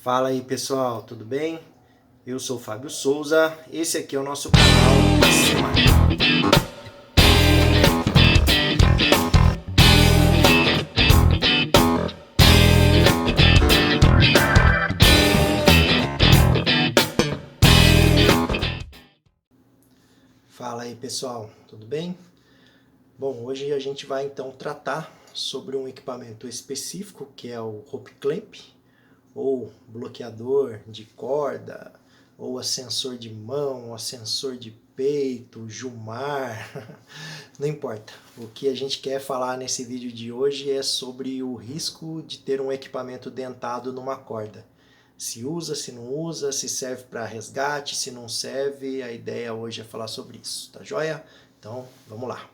Fala aí pessoal, tudo bem? Eu sou o Fábio Souza, esse aqui é o nosso canal da semana. Fala aí pessoal, tudo bem? Bom, hoje a gente vai então tratar sobre um equipamento específico que é o rope clamp, ou bloqueador de corda, ou ascensor de mão, ascensor de peito, Jumar, não importa. O que a gente quer falar nesse vídeo de hoje é sobre o risco de ter um equipamento dentado numa corda. Se usa, se não usa, se serve para resgate, se não serve, a ideia hoje é falar sobre isso, tá joia? Então, vamos lá.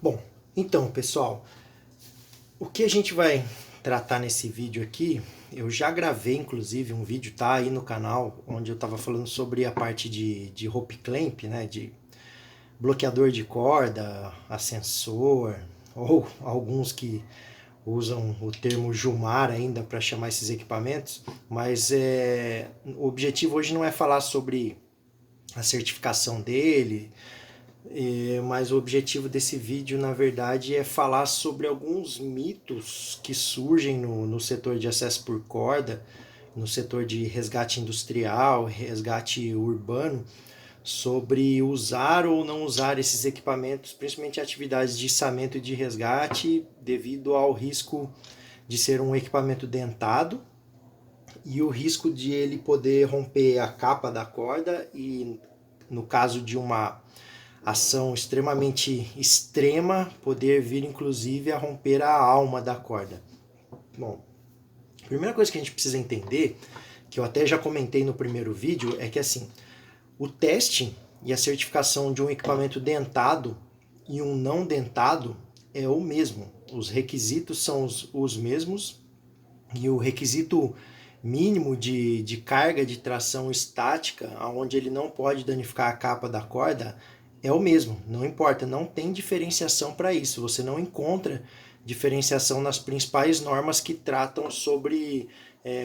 Bom, então pessoal, o que a gente vai tratar nesse vídeo aqui, eu já gravei inclusive um vídeo, tá aí no canal, onde eu estava falando sobre a parte de rope clamp, né, de bloqueador de corda, ascensor, ou alguns que usam o termo Jumar ainda para chamar esses equipamentos, mas o objetivo hoje não é falar sobre a certificação dele, mas o objetivo desse vídeo, na verdade, é falar sobre alguns mitos que surgem no setor de acesso por corda, no setor de resgate industrial, resgate urbano, sobre usar ou não usar esses equipamentos, principalmente atividades de içamento e de resgate, devido ao risco de ser um equipamento dentado e o risco de ele poder romper a capa da corda e, no caso de uma ação extremamente extrema, poder vir inclusive a romper a alma da corda. Bom, a primeira coisa que a gente precisa entender, que eu até já comentei no primeiro vídeo, é que assim, o teste e a certificação de um equipamento dentado e um não dentado é o mesmo. Os requisitos são os mesmos e o requisito mínimo de carga de tração estática, onde ele não pode danificar a capa da corda, é o mesmo, não importa, não tem diferenciação para isso, você não encontra diferenciação nas principais normas que tratam sobre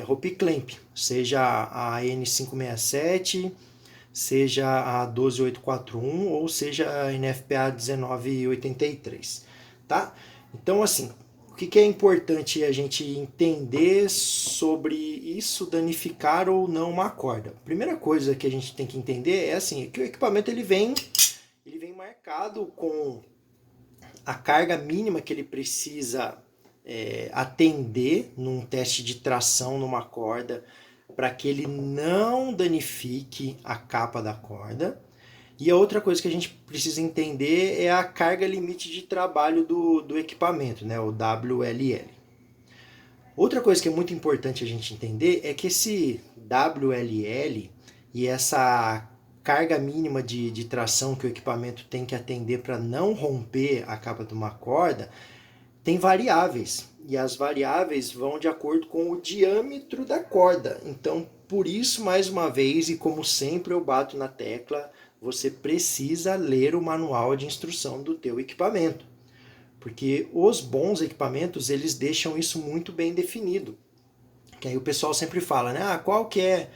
rope clamp, seja a N567, seja a 12841 ou seja a NFPA 1983, tá? Então assim, o que é importante a gente entender sobre isso danificar ou não uma corda? A primeira coisa que a gente tem que entender é assim, que o equipamento ele vem marcado com a carga mínima que ele precisa atender num teste de tração numa corda para que ele não danifique a capa da corda. E a outra coisa que a gente precisa entender é a carga limite de trabalho do equipamento, né, o WLL. Outra coisa que é muito importante a gente entender é que esse WLL e essa carga mínima de tração que o equipamento tem que atender para não romper a capa de uma corda tem variáveis. E as variáveis vão de acordo com o diâmetro da corda. Então, por isso, mais uma vez, e como sempre eu bato na tecla, você precisa ler o manual de instrução do teu equipamento. Porque os bons equipamentos, eles deixam isso muito bem definido. Que aí o pessoal sempre fala, né? Ah, qual que é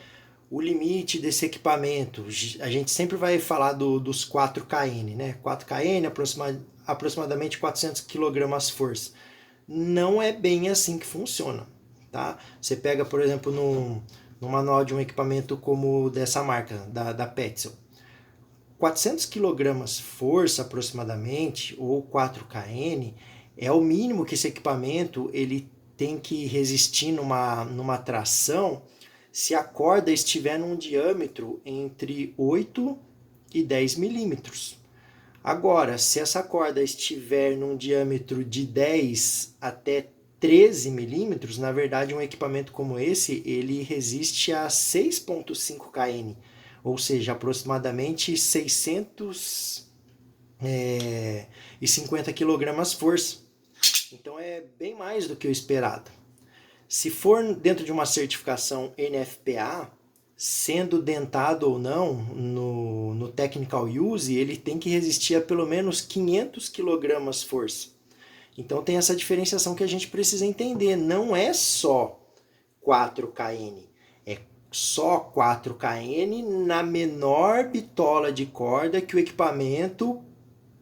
o limite desse equipamento? A gente sempre vai falar dos 4kN, né? 4kN, aproximadamente 400 kg força. Não é bem assim que funciona, tá? Você pega, por exemplo, no manual de um equipamento como dessa marca, da Petzl. 400 kg força aproximadamente, ou 4kN, é o mínimo que esse equipamento ele tem que resistir numa tração se a corda estiver num diâmetro entre 8 e 10 milímetros. Agora, se essa corda estiver num diâmetro de 10 até 13 milímetros, na verdade um equipamento como esse, ele resiste a 6,5 kN, ou seja, aproximadamente 650 kg força. Então é bem mais do que o esperado. Se for dentro de uma certificação NFPA, sendo dentado ou não no Technical Use, ele tem que resistir a pelo menos 500 kg força. Então tem essa diferenciação que a gente precisa entender. Não é só 4KN, é só 4KN na menor bitola de corda que o equipamento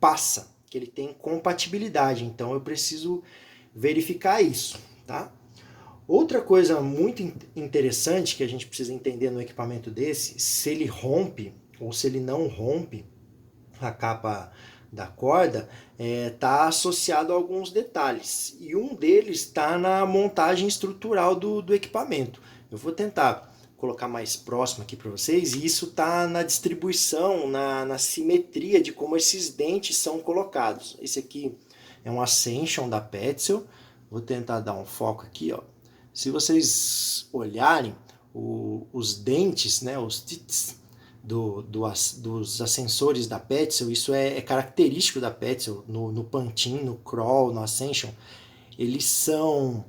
passa, que ele tem compatibilidade. Então eu preciso verificar isso, tá? Outra coisa muito interessante que a gente precisa entender no equipamento desse, se ele rompe ou se ele não rompe a capa da corda, está associado a alguns detalhes. E um deles está na montagem estrutural do equipamento. Eu vou tentar colocar mais próximo aqui para vocês, e isso está na distribuição, na simetria de como esses dentes são colocados. Esse aqui é um Ascension da Petzl. Vou tentar dar um foco aqui, ó. Se vocês olharem os dentes, né, os teeth dos ascensores da Petzl, isso é característico da Petzl, no Pantene, no Crawl, no Ascension, eles são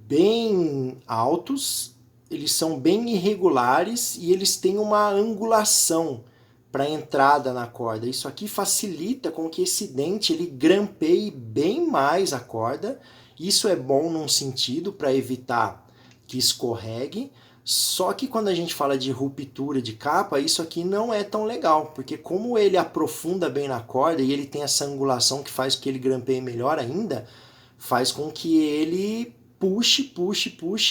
bem altos, eles são bem irregulares e eles têm uma angulação para entrada na corda. Isso aqui facilita com que esse dente ele grampeie bem mais a corda. Isso é bom num sentido para evitar que escorregue, só que quando a gente fala de ruptura de capa, isso aqui não é tão legal, porque como ele aprofunda bem na corda e ele tem essa angulação que faz com que ele grampeie melhor ainda, faz com que ele puxe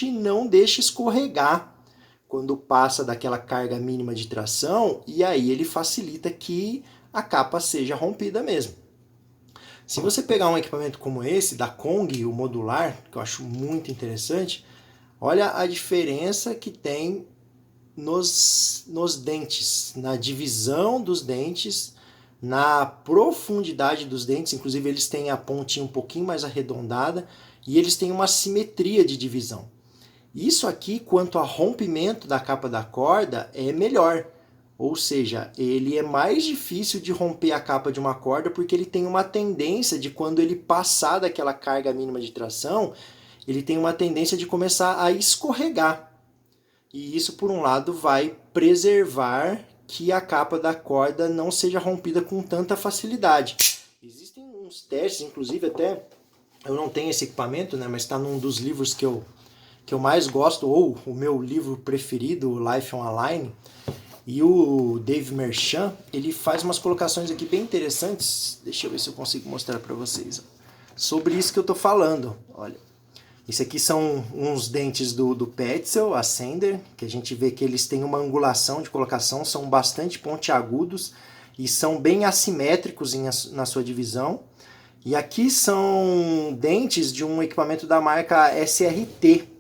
e não deixe escorregar quando passa daquela carga mínima de tração, e aí ele facilita que a capa seja rompida mesmo. Se você pegar um equipamento como esse, da Kong, o modular, que eu acho muito interessante, olha a diferença que tem nos dentes, na divisão dos dentes, na profundidade dos dentes, inclusive eles têm a pontinha um pouquinho mais arredondada e eles têm uma simetria de divisão. Isso aqui, quanto a rompimento da capa da corda, é melhor. Ou seja, ele é mais difícil de romper a capa de uma corda porque ele tem uma tendência de, quando ele passar daquela carga mínima de tração, ele tem uma tendência de começar a escorregar. E isso, por um lado, vai preservar que a capa da corda não seja rompida com tanta facilidade. Existem uns testes, inclusive até, eu não tenho esse equipamento, né, mas está num dos livros que eu mais gosto, ou o meu livro preferido, o Life on a Line. E o Dave Merchant, ele faz umas colocações aqui bem interessantes. Deixa eu ver se eu consigo mostrar para vocês. Sobre isso que eu estou falando. Olha, isso aqui são uns dentes do Petzl, Ascender, que a gente vê que eles têm uma angulação de colocação, são bastante pontiagudos e são bem assimétricos na sua divisão. E aqui são dentes de um equipamento da marca SRT,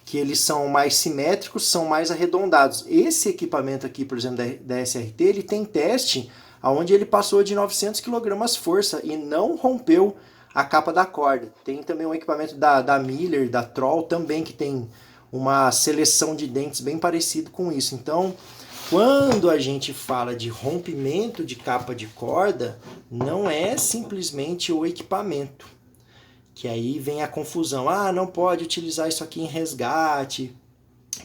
que eles são mais simétricos, são mais arredondados. Esse equipamento aqui, por exemplo, da SRT, ele tem teste onde ele passou de 900 kg força e não rompeu a capa da corda. Tem também um equipamento da Miller, da Troll, também que tem uma seleção de dentes bem parecido com isso. Então, quando a gente fala de rompimento de capa de corda, não é simplesmente o equipamento. Que aí vem a confusão, não pode utilizar isso aqui em resgate,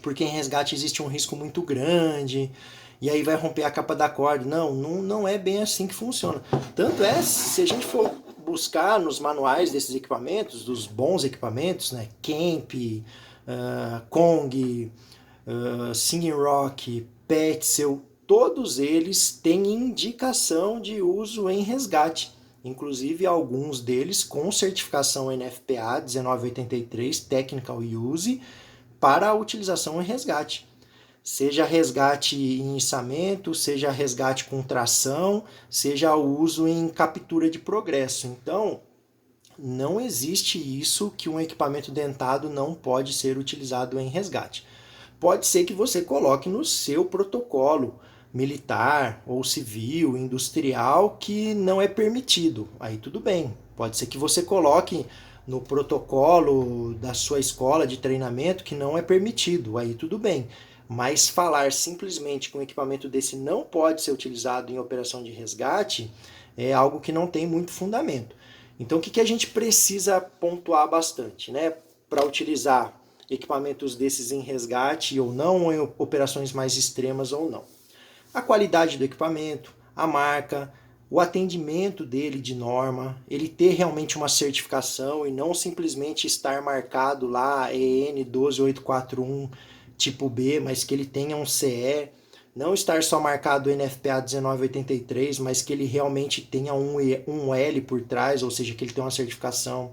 porque em resgate existe um risco muito grande, e aí vai romper a capa da corda. Não é bem assim que funciona. Tanto é, se a gente for buscar nos manuais desses equipamentos, dos bons equipamentos, né, Kemp, Kong, Singing Rock, Petzl, todos eles têm indicação de uso em resgate. Inclusive alguns deles com certificação NFPA 1983 Technical Use para a utilização em resgate. Seja resgate em içamento, seja resgate com tração, seja o uso em captura de progresso. Então, não existe isso que um equipamento dentado não pode ser utilizado em resgate. Pode ser que você coloque no seu protocolo militar ou civil, industrial, que não é permitido. Aí tudo bem. Pode ser que você coloque no protocolo da sua escola de treinamento que não é permitido. Aí tudo bem. Mas falar simplesmente que um equipamento desse não pode ser utilizado em operação de resgate é algo que não tem muito fundamento. Então, o que a gente precisa pontuar bastante, né, para utilizar equipamentos desses em resgate ou não, ou em operações mais extremas ou não? A qualidade do equipamento, a marca, o atendimento dele de norma, ele ter realmente uma certificação e não simplesmente estar marcado lá EN 12841 tipo B, mas que ele tenha um CE, não estar só marcado NFPA 1983, mas que ele realmente tenha um L por trás, ou seja, que ele tenha uma certificação.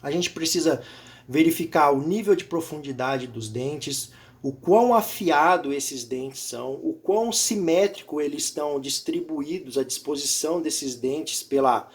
A gente precisa verificar o nível de profundidade dos dentes, o quão afiado esses dentes são, o quão simétrico eles estão distribuídos, a disposição desses dentes pela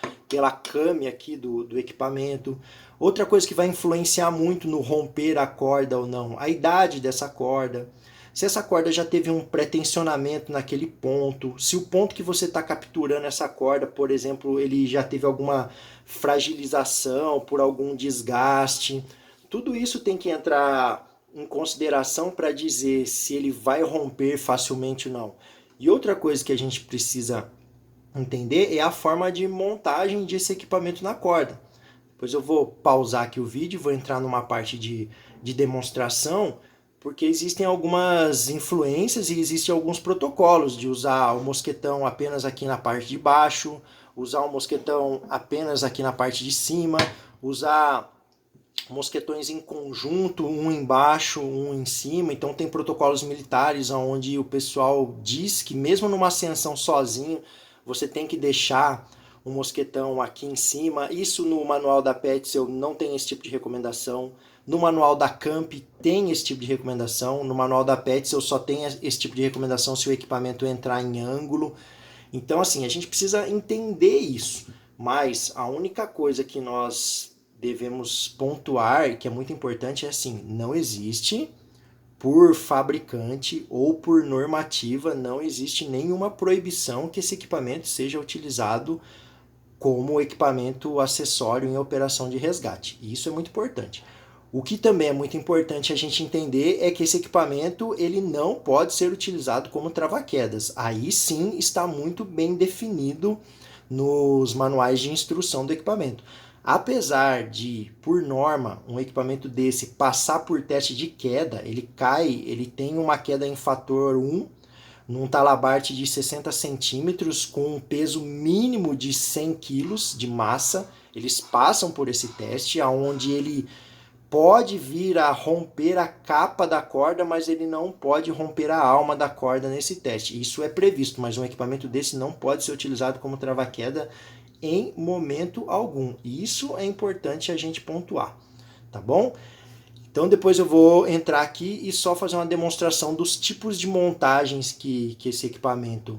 came aqui do equipamento. Outra coisa que vai influenciar muito no romper a corda ou não, a idade dessa corda. Se essa corda já teve um pré-tensionamento naquele ponto, se o ponto que você está capturando essa corda, por exemplo, ele já teve alguma fragilização por algum desgaste, tudo isso tem que entrar em consideração para dizer se ele vai romper facilmente ou não. E outra coisa que a gente precisa entender é a forma de montagem desse equipamento na corda. Depois eu vou pausar aqui o vídeo, vou entrar numa parte de demonstração, porque existem algumas influências e existem alguns protocolos de usar o mosquetão apenas aqui na parte de baixo, usar o mosquetão apenas aqui na parte de cima, usar mosquetões em conjunto, um embaixo, um em cima. Então tem protocolos militares onde o pessoal diz que mesmo numa ascensão sozinho, você tem que deixar um mosquetão aqui em cima. Isso no manual da Petzl não tem esse tipo de recomendação. No manual da Camp tem esse tipo de recomendação. No manual da Petzl só tem esse tipo de recomendação se o equipamento entrar em ângulo. Então, assim, a gente precisa entender isso. Mas a única coisa que nós devemos pontuar, que é muito importante, é assim, não existe por fabricante ou por normativa, não existe nenhuma proibição que esse equipamento seja utilizado como equipamento acessório em operação de resgate. E isso é muito importante. O que também é muito importante a gente entender é que esse equipamento ele não pode ser utilizado como trava-quedas. Aí sim está muito bem definido nos manuais de instrução do equipamento. Apesar de, por norma, um equipamento desse passar por teste de queda, ele cai, ele tem uma queda em fator 1, num talabarte de 60 centímetros, com um peso mínimo de 100 quilos de massa. Eles passam por esse teste, onde ele pode vir a romper a capa da corda, mas ele não pode romper a alma da corda nesse teste. Isso é previsto, mas um equipamento desse não pode ser utilizado como trava-queda em momento algum. Isso é importante a gente pontuar, tá bom? Então depois eu vou entrar aqui e só fazer uma demonstração dos tipos de montagens que esse equipamento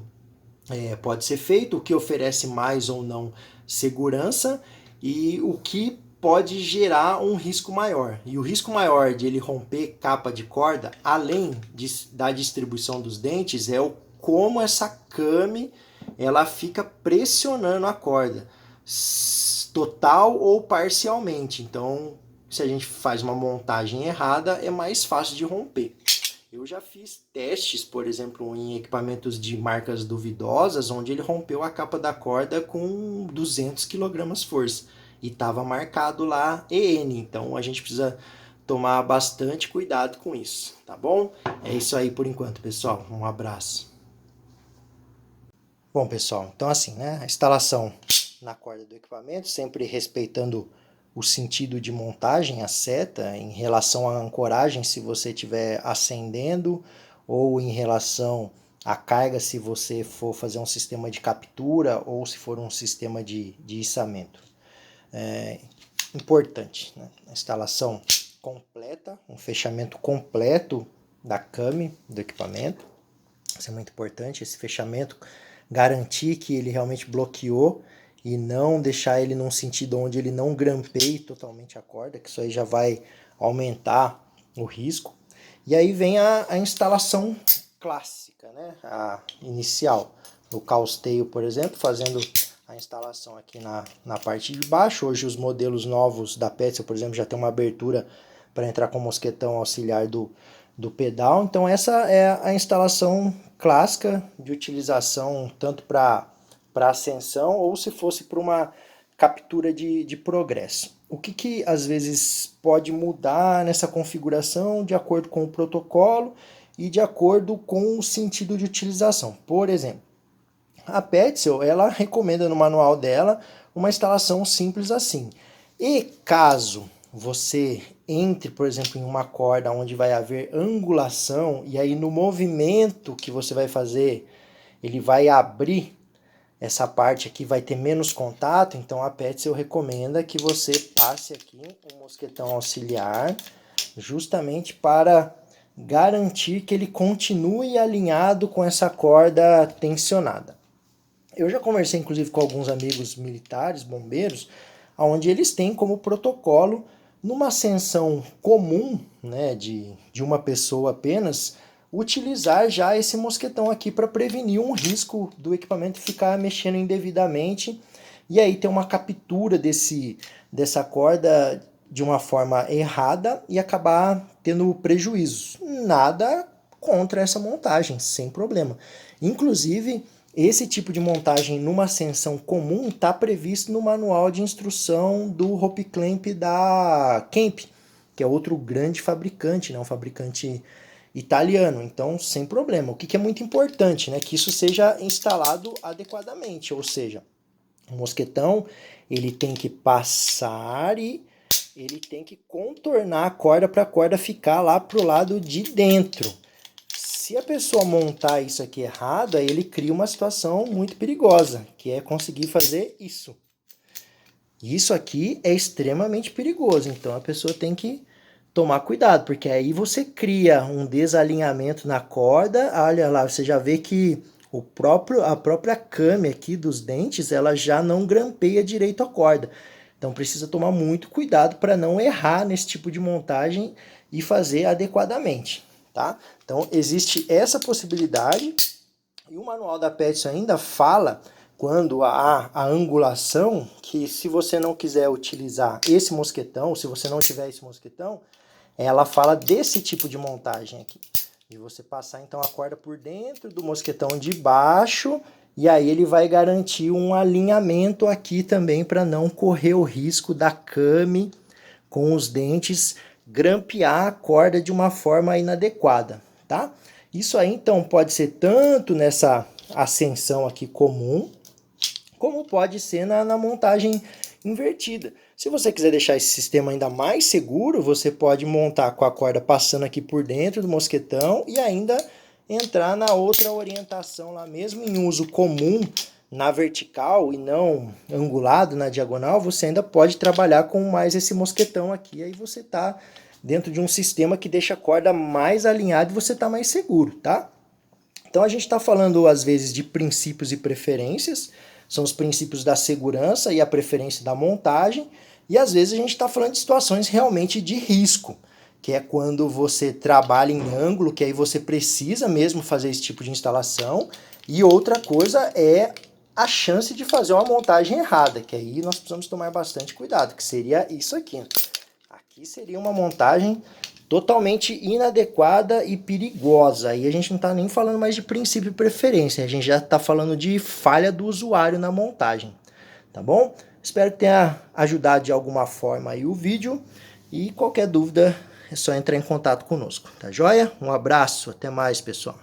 pode ser feito, o que oferece mais ou não segurança e o que pode gerar um risco maior. E o risco maior de ele romper capa de corda, além da distribuição dos dentes, é o como essa came ela fica pressionando a corda, total ou parcialmente. Então, se a gente faz uma montagem errada, é mais fácil de romper. Eu já fiz testes, por exemplo, em equipamentos de marcas duvidosas, onde ele rompeu a capa da corda com 200 kg força. E estava marcado lá EN. Então a gente precisa tomar bastante cuidado com isso, tá bom? É isso aí por enquanto, pessoal. Um abraço. Bom, pessoal, então assim, né? A instalação na corda do equipamento, sempre respeitando o sentido de montagem, a seta, em relação à ancoragem, se você estiver ascendendo, ou em relação à carga, se você for fazer um sistema de captura, ou se for um sistema de içamento. É importante, né? A instalação completa, um fechamento completo da came do equipamento. Isso é muito importante, esse fechamento, garantir que ele realmente bloqueou e não deixar ele num sentido onde ele não grampeie totalmente a corda, que isso aí já vai aumentar o risco. E aí vem a instalação clássica, né? A inicial. No causteio, por exemplo, fazendo a instalação aqui na parte de baixo. Hoje os modelos novos da Petzl, por exemplo, já tem uma abertura para entrar com o mosquetão auxiliar do pedal. Então essa é a instalação clássica de utilização tanto para ascensão ou se fosse para uma captura de progresso. O que às vezes pode mudar nessa configuração de acordo com o protocolo e de acordo com o sentido de utilização. Por exemplo, a Petzl, ela recomenda no manual dela uma instalação simples assim. E caso você entre, por exemplo, em uma corda onde vai haver angulação, e aí no movimento que você vai fazer, ele vai abrir essa parte aqui, vai ter menos contato, então a Petzl recomenda que você passe aqui um mosquetão auxiliar, justamente para garantir que ele continue alinhado com essa corda tensionada. Eu já conversei inclusive com alguns amigos militares, bombeiros, onde eles têm como protocolo, numa ascensão comum, né, de uma pessoa apenas, utilizar já esse mosquetão aqui para prevenir um risco do equipamento ficar mexendo indevidamente e aí ter uma captura dessa corda de uma forma errada e acabar tendo prejuízos. Nada contra essa montagem, sem problema. Inclusive, esse tipo de montagem numa ascensão comum está previsto no manual de instrução do rope clamp da Kemp, que é outro grande fabricante, né? Um fabricante italiano. Então, sem problema. O que é muito importante, né? Que isso seja instalado adequadamente, ou seja, o mosquetão ele tem que passar e ele tem que contornar a corda para a corda ficar lá pro lado de dentro. Se a pessoa montar isso aqui errado, aí ele cria uma situação muito perigosa, que é conseguir fazer isso. Isso aqui é extremamente perigoso, então a pessoa tem que tomar cuidado, porque aí você cria um desalinhamento na corda. Olha lá, você já vê que a própria câmera aqui dos dentes, ela já não grampeia direito a corda. Então precisa tomar muito cuidado para não errar nesse tipo de montagem e fazer adequadamente. Tá? Então existe essa possibilidade e o manual da Petzl ainda fala quando há a angulação que se você não quiser utilizar esse mosquetão, se você não tiver esse mosquetão, ela fala desse tipo de montagem aqui. E você passar então a corda por dentro do mosquetão de baixo e aí ele vai garantir um alinhamento aqui também para não correr o risco da came com os dentes grampear a corda de uma forma inadequada, tá? Isso aí então pode ser tanto nessa ascensão aqui comum, como pode ser na montagem invertida. Se você quiser deixar esse sistema ainda mais seguro, você pode montar com a corda passando aqui por dentro do mosquetão e ainda entrar na outra orientação lá mesmo em uso comum, na vertical e não angulado na diagonal, você ainda pode trabalhar com mais esse mosquetão aqui, aí você está dentro de um sistema que deixa a corda mais alinhada e você está mais seguro, tá? Então a gente está falando às vezes de princípios e preferências, são os princípios da segurança e a preferência da montagem, e às vezes a gente está falando de situações realmente de risco, que é quando você trabalha em ângulo, que aí você precisa mesmo fazer esse tipo de instalação, e outra coisa é a chance de fazer uma montagem errada, que aí nós precisamos tomar bastante cuidado, que seria isso aqui. Aqui seria uma montagem totalmente inadequada e perigosa. Aí a gente não está nem falando mais de princípio e preferência, a gente já está falando de falha do usuário na montagem, tá bom? Espero que tenha ajudado de alguma forma aí o vídeo e qualquer dúvida é só entrar em contato conosco, tá joia? Um abraço, até mais pessoal.